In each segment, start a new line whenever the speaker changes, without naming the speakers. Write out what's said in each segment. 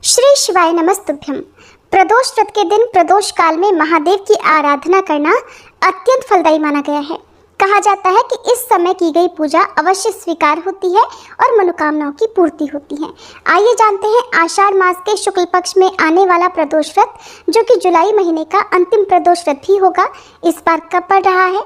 श्री शिवाय नमस्तुभ्यम। प्रदोष व्रत के दिन प्रदोष काल में महादेव की आराधना करना अत्यंत फलदायी माना गया है। कहा जाता है कि इस समय की गई पूजा अवश्य स्वीकार होती है और मनोकामनाओं की पूर्ति होती है। आइए जानते हैं आषाढ़ मास के शुक्ल पक्ष में आने वाला प्रदोष व्रत, जो कि जुलाई महीने का अंतिम प्रदोष व्रत भी होगा, इस बार कब पड़ रहा है,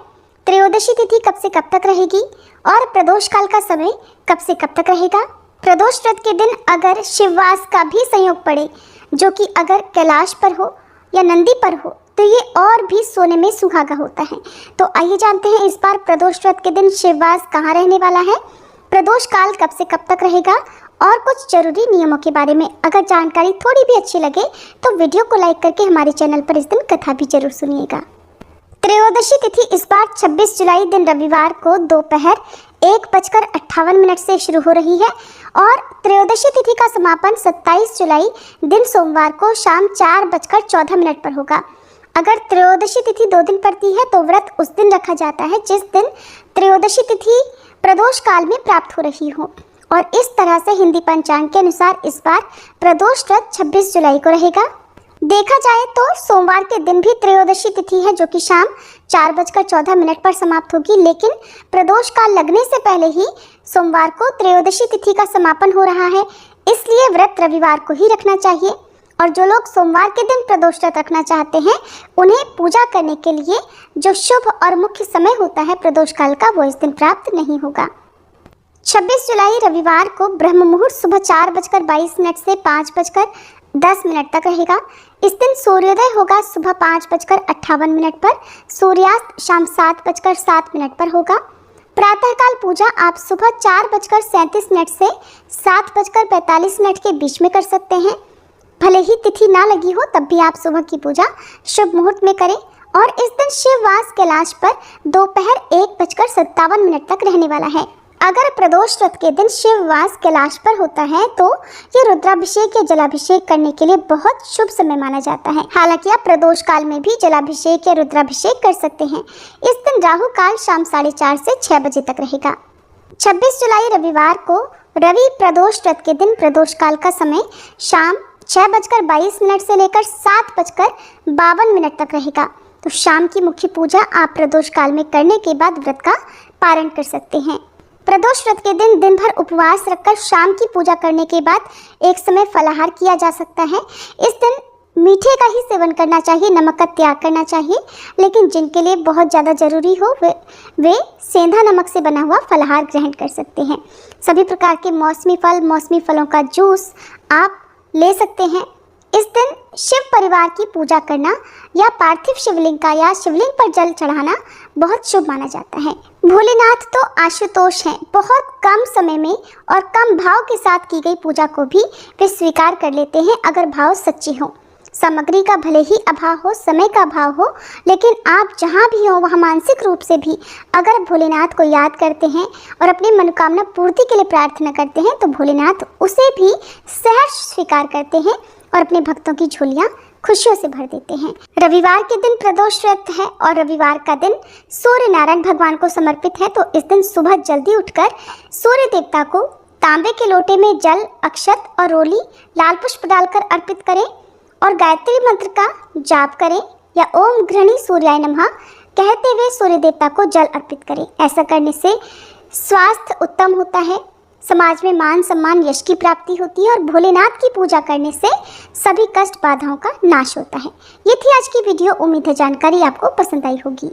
त्रयोदशी तिथि कब से कब तक रहेगी और प्रदोष काल का समय कब से कब तक रहेगा। प्रदोष व्रत के दिन अगर शिववास का भी संयोग पड़े, जो कि अगर कैलाश पर हो या नंदी पर हो, तो ये और भी सोने में सुहागा होता है। तो आइए जानते हैं इस बार प्रदोष व्रत के दिन शिववास कहाँ रहने वाला है, प्रदोष काल कब से कब तक रहेगा और कुछ जरूरी नियमों के बारे में। अगर जानकारी थोड़ी भी अच्छी लगे तो वीडियो को लाइक करके हमारे चैनल पर इस दिन कथा भी जरूर सुनिएगा। त्रयोदशी तिथि इस बार 26 जुलाई दिन रविवार को दोपहर 1:58 से शुरू हो रही है और त्रयोदशी तिथि का समापन 27 जुलाई दिन सोमवार को शाम 4:14 पर होगा। अगर त्रयोदशी तिथि 2 दिन पड़ती है तो व्रत उस दिन रखा जाता है जिस दिन त्रयोदशी तिथि प्रदोष काल में प्राप्त हो रही हो, और इस तरह से हिंदी पंचांग के अनुसार इस बार प्रदोष व्रत 26 जुलाई को रहेगा। देखा जाए तो सोमवार के दिन भी त्रयोदशी तिथि है, जो कि शाम 4:14 पर समाप्त होगी, लेकिन प्रदोष काल लगने से पहले ही सोमवार को त्रयोदशी तिथि का समापन हो रहा है, इसलिए व्रत रविवार को ही रखना चाहिए। और जो लोग सोमवार के दिन प्रदोष व्रत रखना चाहते हैं, उन्हें पूजा करने के लिए जो शुभ और मुख्य समय होता है प्रदोष काल का, वो इस दिन प्राप्त नहीं होगा। 26 जुलाई रविवार को ब्रह्म मुहूर्त सुबह 4:22 से 5:10 तक रहेगा। इस दिन सूर्योदय होगा सुबह 5:58 पर, सूर्यास्त शाम 7:07 पर होगा। प्रातःकाल पूजा आप सुबह 4:37 से 7:45 के बीच में कर सकते हैं। भले ही तिथि ना लगी हो तब भी आप सुबह की पूजा शुभ मुहूर्त में करें। और इस दिन शिववास कैलाश पर दोपहर 1:57 तक रहने वाला है। अगर प्रदोष व्रत के दिन शिववास कैलाश पर होता है तो ये रुद्राभिषेक या जलाभिषेक करने के लिए बहुत शुभ समय माना जाता है। हालांकि आप प्रदोष काल में भी जलाभिषेक या रुद्राभिषेक कर सकते हैं। इस दिन राहु काल शाम 4:30 से 6 बजे तक रहेगा। 26 जुलाई रविवार को रवि प्रदोष व्रत के दिन प्रदोष काल का समय शाम 6:22 से लेकर 7:52 तक रहेगा। तो शाम की मुख्य पूजा आप प्रदोष काल में करने के बाद व्रत का पारण कर सकते हैं। प्रदोष व्रत के दिन दिन भर उपवास रखकर शाम की पूजा करने के बाद एक समय फलाहार किया जा सकता है। इस दिन मीठे का ही सेवन करना चाहिए, नमक का त्याग करना चाहिए, लेकिन जिनके लिए बहुत ज़्यादा ज़रूरी हो वे सेंधा नमक से बना हुआ फलाहार ग्रहण कर सकते हैं। सभी प्रकार के मौसमी फलों का जूस आप ले सकते हैं। इस दिन शिव परिवार की पूजा करना या पार्थिव शिवलिंग का या शिवलिंग पर जल चढ़ाना बहुत शुभ माना जाता है। भोलेनाथ तो आशुतोष हैं, बहुत कम समय में और कम भाव के साथ की गई पूजा को भी वे स्वीकार कर लेते हैं, अगर भाव सच्चे हों। सामग्री का भले ही अभाव हो, समय का अभाव हो, लेकिन आप जहाँ भी हो वहाँ मानसिक रूप से भी अगर भोलेनाथ को याद करते हैं और अपनी मनोकामना पूर्ति के लिए प्रार्थना करते हैं, तो भोलेनाथ उसे भी सहर्ष स्वीकार करते हैं और अपने भक्तों की झोलियाँ खुशियों से भर देते हैं। रविवार के दिन प्रदोष व्रत है और रविवार का दिन सूर्य नारायण भगवान को समर्पित है, तो इस दिन सुबह जल्दी उठकर सूर्य देवता को तांबे के लोटे में जल, अक्षत और रोली लाल पुष्प डालकर अर्पित करें और गायत्री मंत्र का जाप करें या ओम गृहणी सूर्याय नमः कहते हुए सूर्य देवता को जल अर्पित करें। ऐसा करने से स्वास्थ्य उत्तम होता है, समाज में मान सम्मान यश की प्राप्ति होती है और भोलेनाथ की पूजा करने से सभी कष्ट बाधाओं का नाश होता है। ये थी आज की वीडियो। उम्मीद है जानकारी आपको पसंद आई होगी।